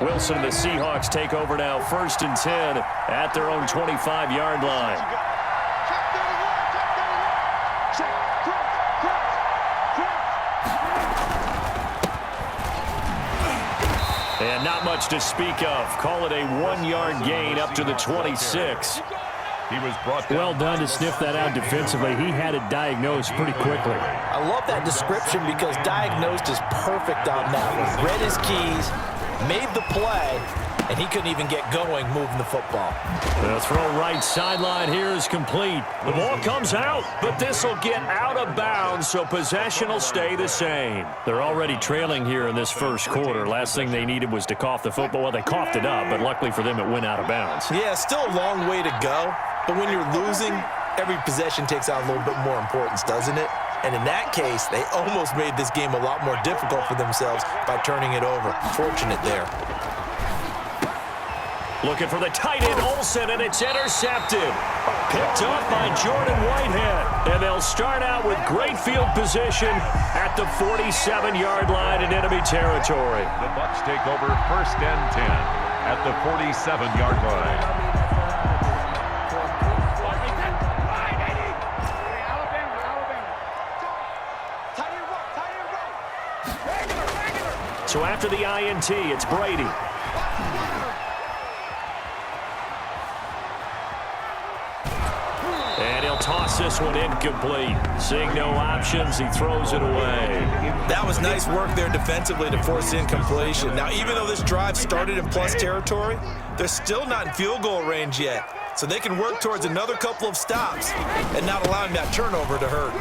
Wilson and the Seahawks take over now, 1st and 10 at their own 25-yard line. And not much to speak of. Call it a 1-yard gain up to the 26. He was brought down. Well done to sniff that out defensively. He had it diagnosed pretty quickly. I love that description because diagnosed is perfect on that one. Read his keys, made the play, and he couldn't even get going moving the football. The throw right sideline here is complete. The ball comes out, but this will get out of bounds, so possession will stay the same. They're already trailing here in this first quarter. Last thing they needed was to cough the football. Well, they coughed it up, but luckily for them, it went out of bounds. Yeah, still a long way to go, but when you're losing, every possession takes on a little bit more importance, doesn't it? And in that case, they almost made this game a lot more difficult for themselves by turning it over. Fortunate there. Looking for the tight end, Olsen, and it's intercepted. Picked up by Jordan Whitehead. And they'll start out with great field position at the 47-yard line in enemy territory. The Bucs take over 1st and 10 at the 47-yard line. So after the INT, it's Brady. And he'll toss this one incomplete. Seeing no options, he throws it away. That was nice work there defensively to force incompletion. Now, even though this drive started in plus territory, they're still not in field goal range yet. So they can work towards another couple of stops and not allowing that turnover to hurt.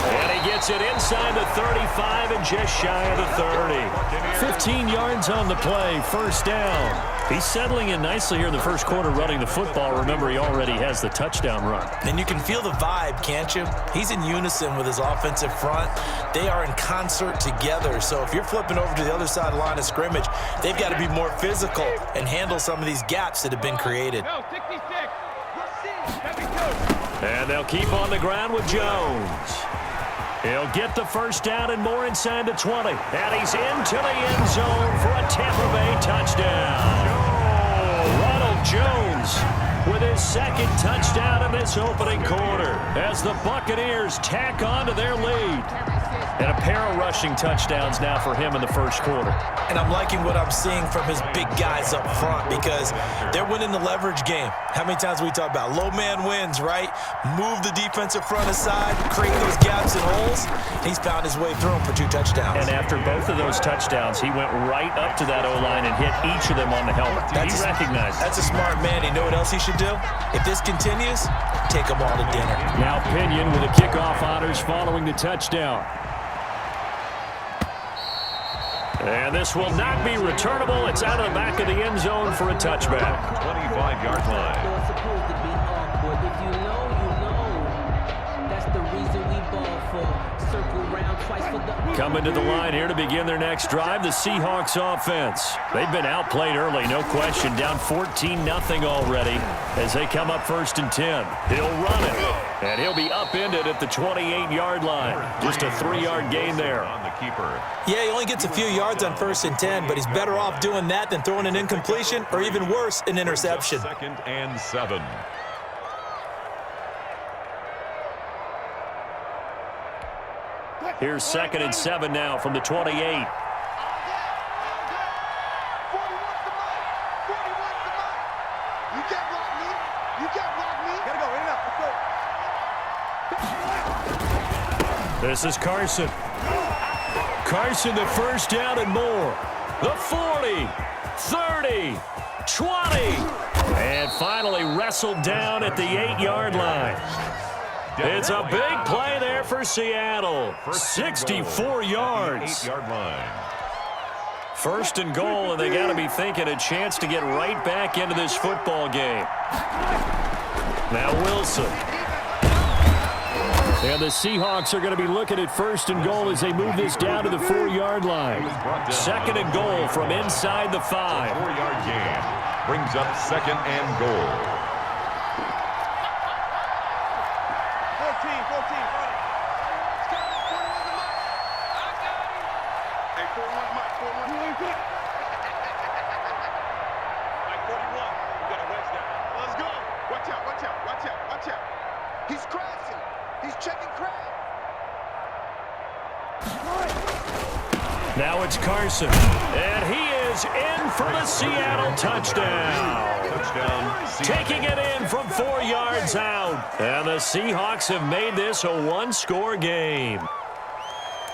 And he gets it inside the 35 and just shy of the 30. 15 yards on the play, 1st down. He's settling in nicely here in the first quarter running the football. Remember, he already has the touchdown run. And you can feel the vibe, can't you? He's in unison with his offensive front. They are in concert together. So if you're flipping over to the other side of the line of scrimmage, they've got to be more physical and handle some of these gaps that have been created. And they'll keep on the ground with Jones. He'll get the 1st down and more inside the 20. And he's into the end zone for a Tampa Bay touchdown. Ronald Jones with his 2nd touchdown in this opening quarter as the Buccaneers tack on to their lead. And a pair of rushing touchdowns now for him in the first quarter. And I'm liking what I'm seeing from his big guys up front because they're winning the leverage game. How many times we talk about low man wins, right? Move the defensive front aside, create those gaps and holes. He's found his way through them for 2 touchdowns. And after both of those touchdowns, he went right up to that O-line and hit each of them on the helmet. He recognized it. That's a smart man. You know what else he should do? If this continues, take them all to dinner. Now Pinion with the kickoff honors following the touchdown. And this will not be returnable. It's out of the back of the end zone for a touchback. 25-yard line. Coming to the line here to begin their next drive, the Seahawks offense. They've been outplayed early, no question. Down 14-0 already as they come up 1st and 10. He'll run it, and he'll be upended at the 28-yard line. Just a 3-yard gain there. On the keeper. Yeah, he only gets a few yards on 1st and 10, but he's better off doing that than throwing an incompletion or even worse, an interception. 2nd and 7. Here's 2nd and 7 now from the 28. This is Carson. Carson, the 1st down and more. The 40, 30, 20. And finally wrestled down at the 8-yard line. It's a big play there for Seattle. 64 yards. 8-yard line. 1st and goal, and they got to be thinking a chance to get right back into this football game. Now Wilson. And the Seahawks are going to be looking at 1st and goal as they move this down to the 4-yard line. 2nd and goal from inside the 5. 4-yard gain brings up 2nd and goal. 14. Now it's Carson, and he is in for the Seattle touchdown. Taking it in from 4 yards out. And the Seahawks have made this a one-score game.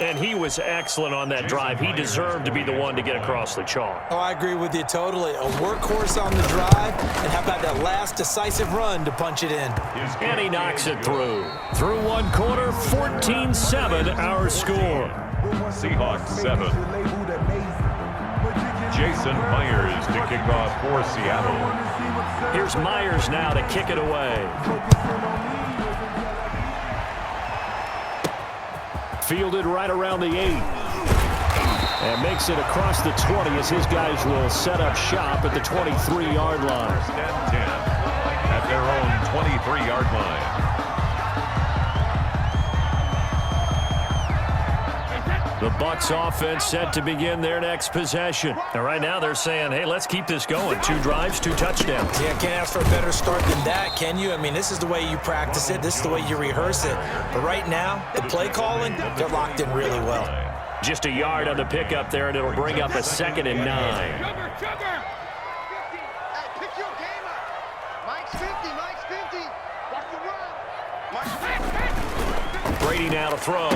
And he was excellent on that drive. He deserved to be the one to get across the chalk. Oh, I agree with you totally. A workhorse on the drive, and how about that last decisive run to punch it in? And he knocks it through. Through one quarter, 14-7 our score. Seahawks 7. Jason Myers to kick off for Seattle. Here's Myers now to kick it away. Fielded right around the 8. And makes it across the 20 as his guys will set up shop at the 23-yard line. First and 10 at their own 23-yard line. The Bucs offense set to begin their next possession. And right now they're saying, hey, let's keep this going. 2 drives, 2 touchdowns. Yeah, can't ask for a better start than that, can you? I mean, this is the way you practice it. This is the way you rehearse it. But right now, the play calling, they're locked in really well. Just a yard on the pickup there, and it'll bring up a 2nd and 9. Brady now to throw.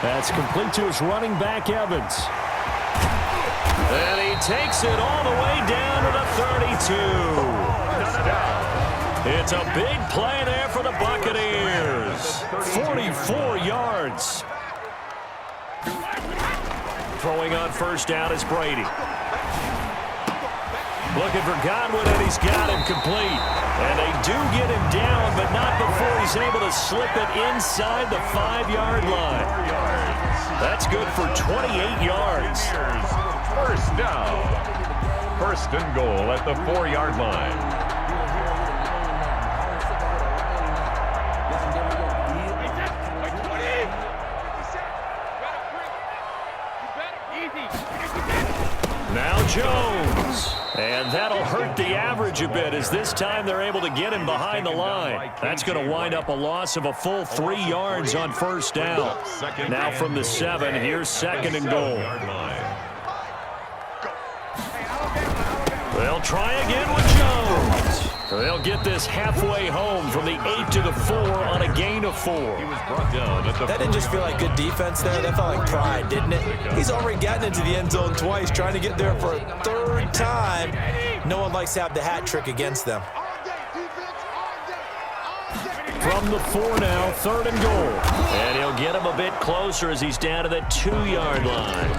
That's complete to his running back, Evans. And he takes it all the way down to the 32. It's a big play there for the Buccaneers. 44 yards. Throwing on first down is Brady. Looking for Godwin, and he's got him complete. And they do get him down, but not before he's able to slip it inside the 5-yard line. That's good for 28 yards. First down. First and goal at the 4-yard line. Now Jones. And that'll hurt the average a bit as this time they're able to get him behind the line. That's going to wind up a loss of a full 3 yards on first down. Now from the 7, here's 2nd and goal. They'll try again with Jones. They'll get this halfway home from the 8 to the 4 on a gain of 4. That didn't just feel like good defense there. That felt like pride, didn't it? He's already gotten into the end zone twice, trying to get there for a 3rd time. No one likes to have the hat trick against them. From the 4 now, 3rd and goal. And he'll get him a bit closer as he's down to the 2-yard line.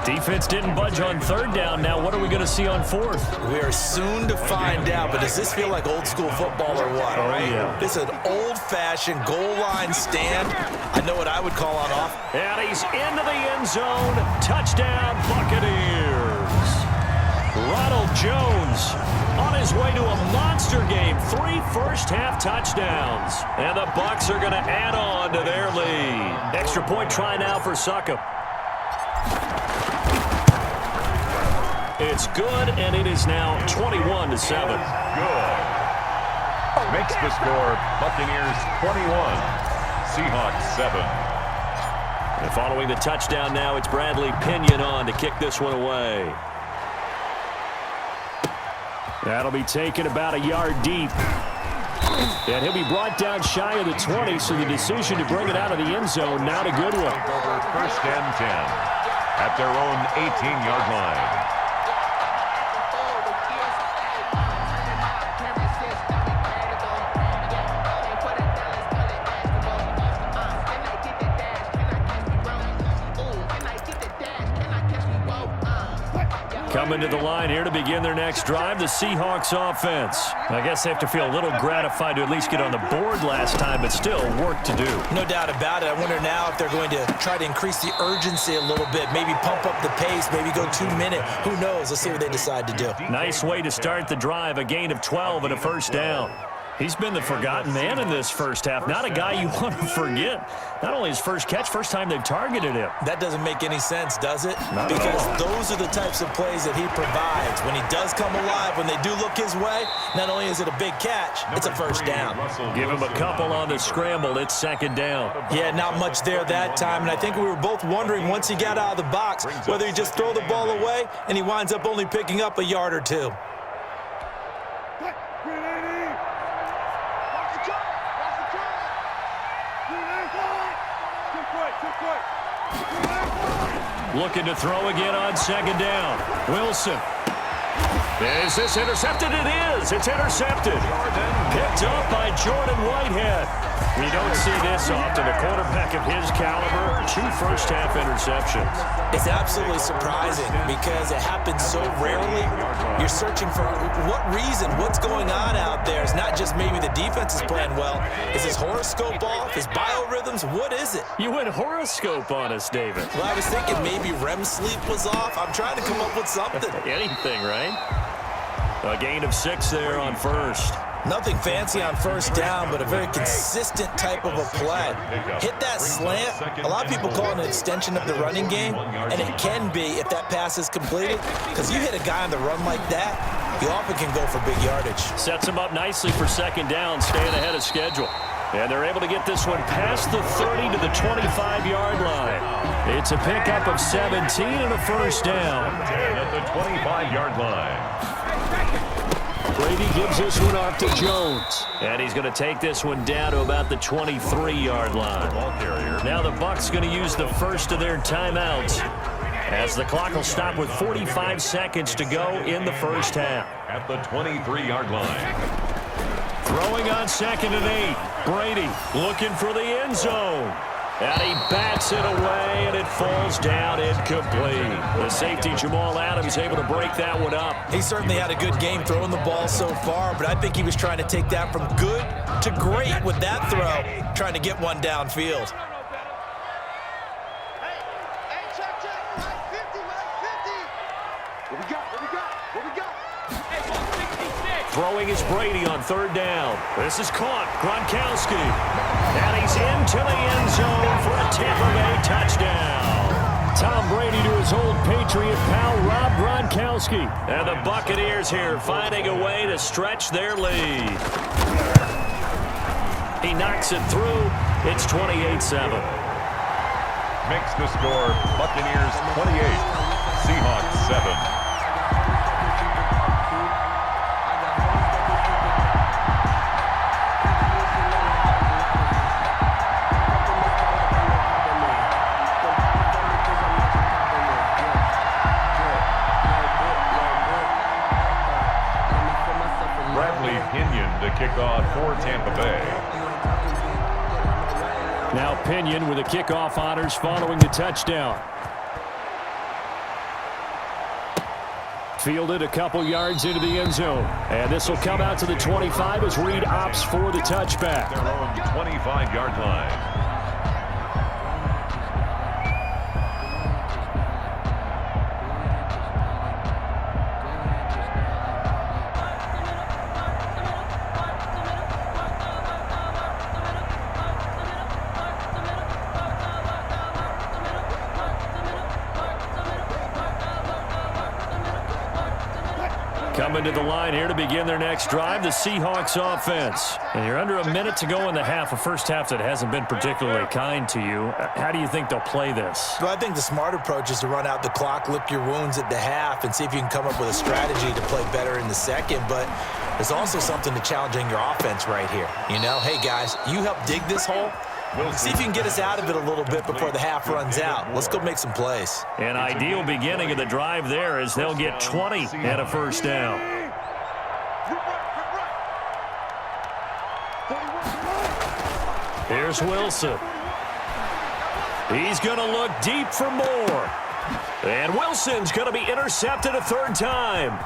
Defense didn't budge on 3rd down. Now what are we going to see on 4th? We are soon to find out, but does this feel like old school football or what? Oh, yeah. This is an old-fashioned goal line stand. I know what I would call on off. And he's into the end zone. Touchdown, Buccaneers. Ronald Jones on his way to a monster game. 3 first-half touchdowns. And the Bucs are going to add on to their lead. Extra point try now for Succop. It's good, and it is now 21-7. Good. Makes the score Buccaneers 21, Seahawks 7. And following the touchdown now, it's Bradley Pinion on to kick this one away. That'll be taken about a yard deep. And he'll be brought down shy of the 20, so the decision to bring it out of the end zone, not a good one. First and 10 at their own 18-yard line. Coming to the line here to begin their next drive, the Seahawks offense. I guess they have to feel a little gratified to at least get on the board last time, but still work to do. No doubt about it. I wonder now if they're going to try to increase the urgency a little bit, maybe pump up the pace, maybe go 2-minute. Who knows? Let's see what they decide to do. Nice way to start the drive, a gain of 12 and a first down. He's been the forgotten man in this first half. Not a guy you want to forget. Not only his first catch, first time they've targeted him. That doesn't make any sense, does it? Not because at all. those are the types of plays that he provides. When he does come alive, when they do look his way, not only is it a big catch, it's a first down. Give him a couple on the scramble. It's second down. Yeah, not much there that time, and I think we were both wondering once he got out of the box whether he just throw the ball away and he winds up only picking up a yard or two. Looking to throw again on second down. Wilson. Is this intercepted? It is. It's intercepted. Picked up by Jordan Whitehead. We don't see this often. A quarterback of his caliber, 2 first-half interceptions. It's absolutely surprising because it happens so rarely. You're searching for what reason, what's going on out there. It's not just maybe the defense is playing well. Is his horoscope off? His biorhythms? What is it? You went horoscope on us, David. Well, I was thinking maybe REM sleep was off. I'm trying to come up with something. Anything, right? A gain of 6 there on first. Nothing fancy on first down, but a very consistent type of a play. Hit that slant. A lot of people call it an extension of the running game, and it can be if that pass is completed, because you hit a guy on the run like that, you often can go for big yardage. Sets him up nicely for second down, staying ahead of schedule. And they're able to get this one past the 30 to the 25-yard line. It's a pickup of 17 and a first down. At the 25-yard line. Brady gives this one off to Jones. And he's going to take this one down to about the 23-yard line. Now the Bucs going to use the first of their timeouts, as the clock will stop with 45 seconds to go in the first half. At the 23-yard line. Throwing on second and 8. Brady looking for the end zone. And he bats it away, and it falls down incomplete. The safety, Jamal Adams, able to break that one up. He certainly had a good game throwing the ball so far, but I think he was trying to take that from good to great with that throw, trying to get one downfield. Throwing is Brady on third down. This is caught. Gronkowski. And he's into the end zone for a Tampa Bay touchdown. Tom Brady to his old Patriot pal, Rob Gronkowski. And the Buccaneers here finding a way to stretch their lead. He knocks it through. It's 28-7. Makes the score Buccaneers 28, Seahawks 7. To kick off for Tampa Bay. Now Pinion with the kickoff honors following the touchdown. Fielded a couple yards into the end zone. And this will come out to the 25 as Reed opts for the touchback. Their own 25-yard line. Coming to the line here to begin their next drive, the Seahawks offense. And you're under a minute to go in the half, a first half that hasn't been particularly kind to you. How do you think they'll play this? Well, I think the smart approach is to run out the clock, lick your wounds at the half, and see if you can come up with a strategy to play better in the second. But there's also something to challenging your offense right here. You know, hey, guys, you help dig this hole. See if you can get us out of it a little bit before the half runs out. Let's go make some plays. An ideal beginning of the drive there as they'll get 20 and a first down. Here's Wilson. He's going to look deep for more. And Wilson's going to be intercepted a third time.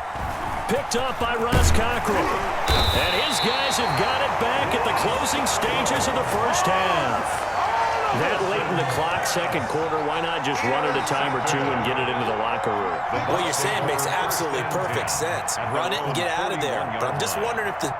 Picked up by Ross Cockrell. And his guys have got it back at the closing stages of the first half. That late in the clock, second quarter, why not just run it a time or two and get it into the locker room? What you're saying makes absolutely perfect sense. Run it and get out of there. But I'm just wondering if the